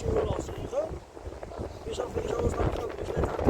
się ulosu. Wiesz, a wyjrzało z nami kroku, źle tak.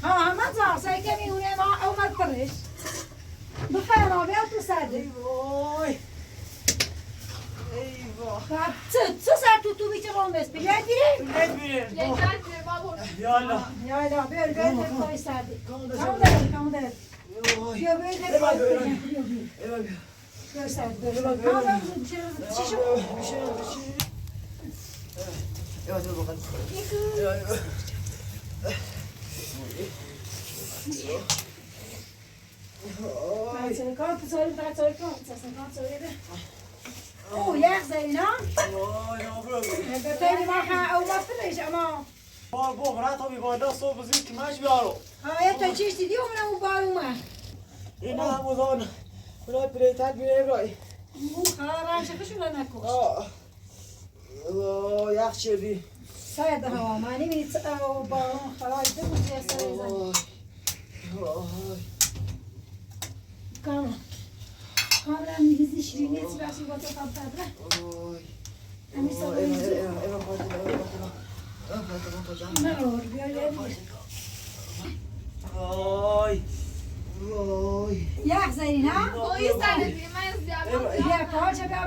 همه زارسایی که میونه ما اومد پرش بخیر آبی تو سرده چه سر تو بیچه بام بس بیاید بیریم یالا یالا بیار توی سرده کام داره بیا بیا سرده چی شد؟ اوه یخ زینا بتایی ما خواهد او مفترش اما بار رات ها بیبایده صبح زود که مش بیارو های تا چیش دیدی اونم اون بار اومد این هم اوزان برای پریتر بیره برای اون خواه رنشقشون رو نکش یخ چردی ساید هوا ما نمیدید بارون خواهد بود یه سر زن کاملا میگیزی شیرینی چی بخشی با تو خواب تبره امی سابقی نه رو بیا یه یخ زنی نه؟ بایی سرده بیه من از زیاده بیا پاچه بیا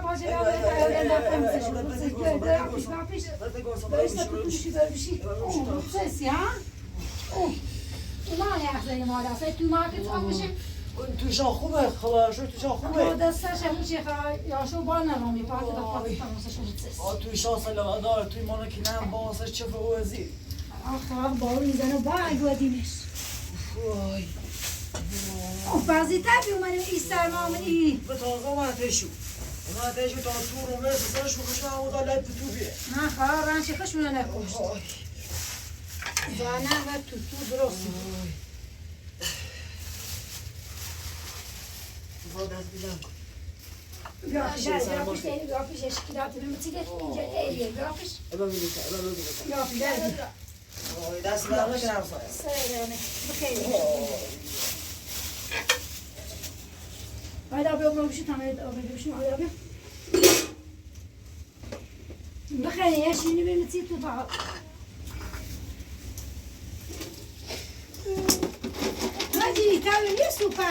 بشی اونا یخ زنی مالا تو مارکت آن بشیم توشان خوبه خلاصو توشان خوبه دستش همون چی خواه یاشو بار نرامی پاک دا پاک تماسش بودسش توشان سلام داره توی مانا که نم باسش چه فوزی آخه بارو میزنه با اگودیمش بعضی تبی اومدیم ایستر مامنی به تازه من تشو تا تو رو مرسی سرش بکشم همون دا لب تو بیه نه خواه رنشی خشونه نکشت زانه و تو درست بیا پیش اشکیلات نمیتیگه اینجا ایلیه بیا پیش دست دارم نکنم سایرانه بخیلی باید آبی بشید همه آبی بشید آبی بخیلی یه شیرینی بمیتید تو پا مجید تاوی نیست سوپر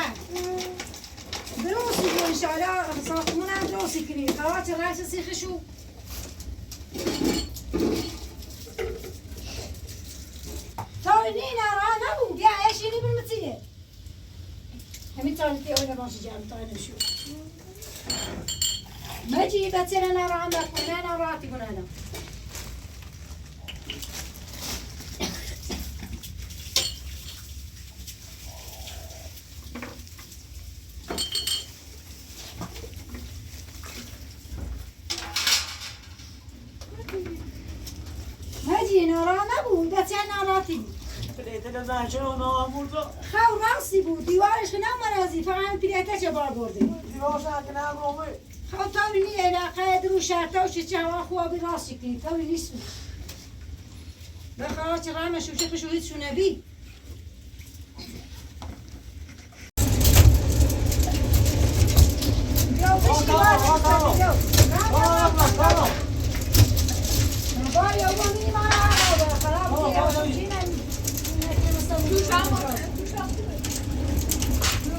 درستی بود انشاءالله ساختمون هم درستی کنیم خواه چه رش سیخشو تاوی نی نراه نبود بیا یه شیرینی بمیتیده همین تالیتی آنه باشی جمع تاینه شو مجید بچه نراه هم بکنه نراحتی کنه نارا نبود بچه ناراتی بود پلیتر زنچه رو نامورزا خو راستی بود دیوارش که نمارازی فقط پلیتر چه بار برده دیوارش که نمرامه خو تاوی نی علاقه درو شرطا و چه هوا خوابی راستی کنی تاوی نیست بود بخواه چه غمش و چه خشوهید شو نبی بیا بشی باری او بامینی ما خراب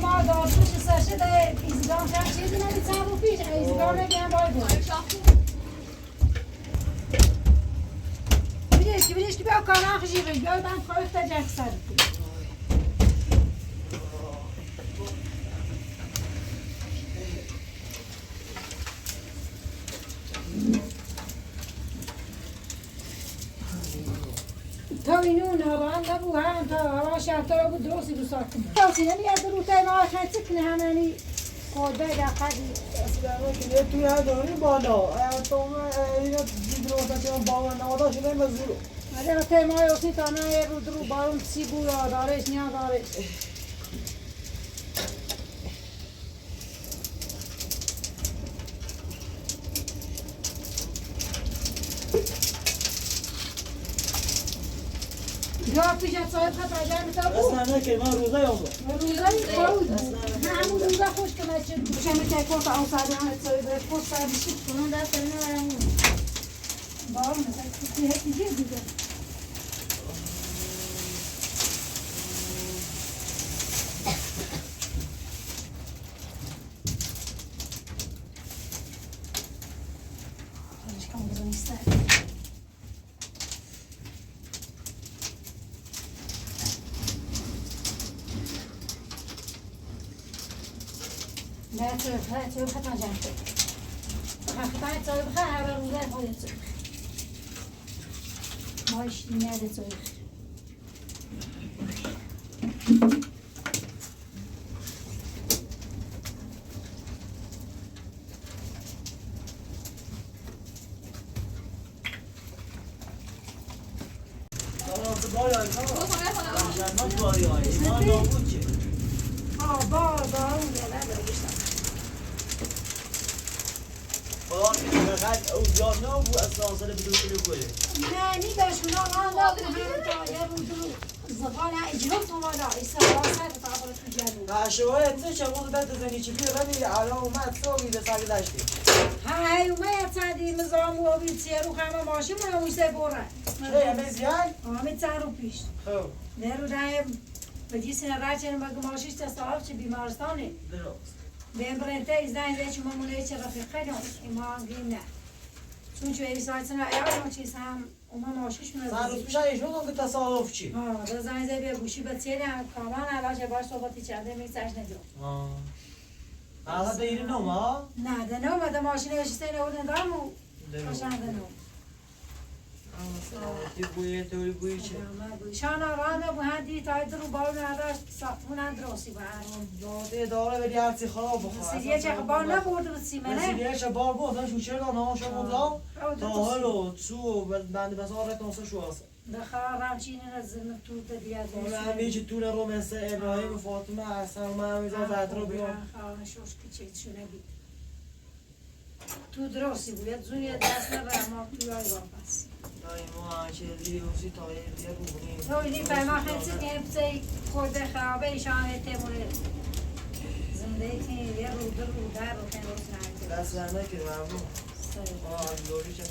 ما داشتوش سرشه ده ایزگان شد چیزی نمی چند رو پیش ایزگان نگیم باید بود بیدیش که بیا کانان خشیره بیا دن خواهی تا جنگ سر تا اینو نباید نبود هم تا هوا شرطا رو بود درستی رو ساختم تاسی نمیاد رو تای ما خیلی کنه همانی خورده دقیقی یه توی ها داری بالا تو اینا دیدرو تا چه بالا نواداش نمیزیرو آره تای ما یوسی تا نه رو درو بارون سی بو دارش نیا دارش یا پیش از صاحب خط عجب میتاب بود اصلا نه که من روزه هم بود روزه خود نه همون روزه خوش که بچه بشم که کار تا آساده همه صاحب پست سر بشید کنون دست نمیارم چی هستی چی دیگه؟ لا تروح خطأ جانب خطأ تروح خا روزه خودت ماش ناده تروح نه داشونا آن زبان اجرام تو مالا استفاده تعبر تو جلو شوية شغل ده تزني كبير رمي على وما تسوي ده صار داشتي های اومد تادی مزام و بیچارو خانم ماشین منو میشه بوره شيء مزيان آمد چارو پیش خب درو دایم بدی سن راچن مگه ماشین تصاحب چه بیمارستانه درست بهم برنته از داین چه ممونه چه رفیقه نه ایمان گیم نه چون چه ایسایتنا ایام چیز هم اوما ماشیش من صار روز میشه ایشون که تصادف چی ها ده زنگ زدی گوشی به تیری کامان علاج باش صحبتی کرده میساش ندیو هذا داير النوم ها نه ده نو ده ماشین نشسته نه اون دامو عشان ده نو بوی توی بوی چه شان آرام بو هندی تا درو باور نداشت ساختمون اندروسی با داده داره ولی هرچی خراب بخواه سیدیه چه خبار نبرده بود سیمنه سیدیه چه بار بود داشت وچه دا نامش بودم تا حالو تو بنده بزار رتانسه شو هست بخارم چینی نزدن تو بدیاد همه چی تو رو مثل ابراهیم و فاطمه اصلا من همیزا زد رو بیام خواهن شوش که چه شونه بید تو درستی بود زونی دست نبرم ما توی آی واپس دایما چه دیوسی تا یه روبونیم تو ایدی فرما خیلی که بسی خود خرابه ایشان تیمونه زنده که یه رو در رو خیلی روز نهید دست برنه که برمون آه دوری چه